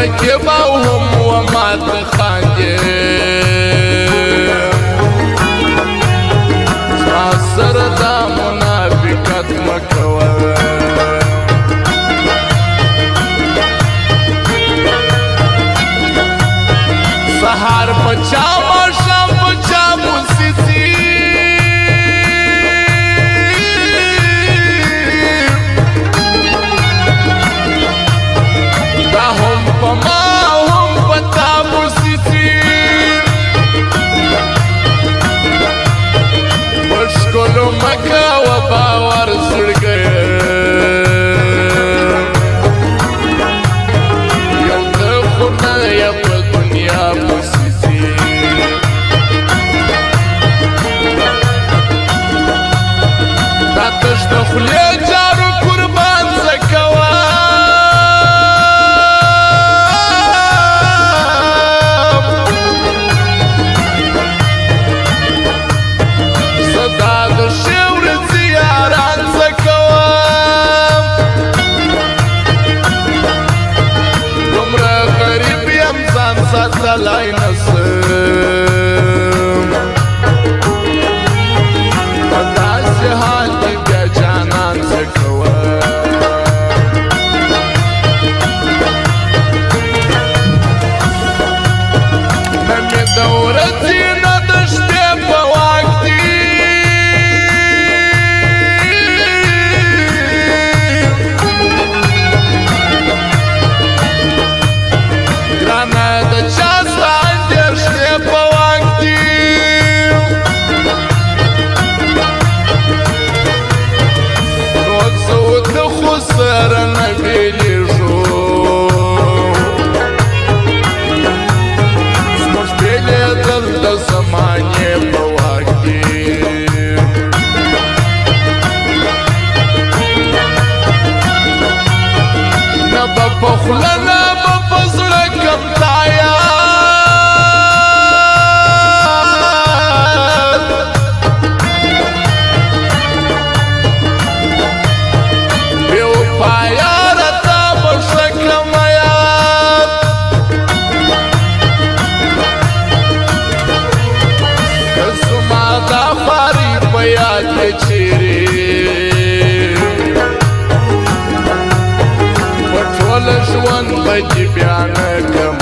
رقیب او هم و مات خاندې زما سره دا منافقت مه کوه سهار په چا ماښام په چا موسیسي دا هم په ما هم په تا موسیسي په ښکلو مه کوه باور زړګیه یو ته خو نه یې په دنیا تش د خولې جارو قربان زه کوم زه دا د ښې ورځې یاران زه کوم دومره غریب یم ځان ساتلی نسم په داسې حال کې بیا جانان څه کوه نه مې د ورځې نه د شپې په واک دي ګرانه د چا ستا اندېښنې په واک دي خو سره نه بېلېږو زموږ بېلېدل د زمانې په واک دي نه به په خوله نه به په زړه کم تا یاد مې چیرې په ټول ژوند به دې بیا نه کوم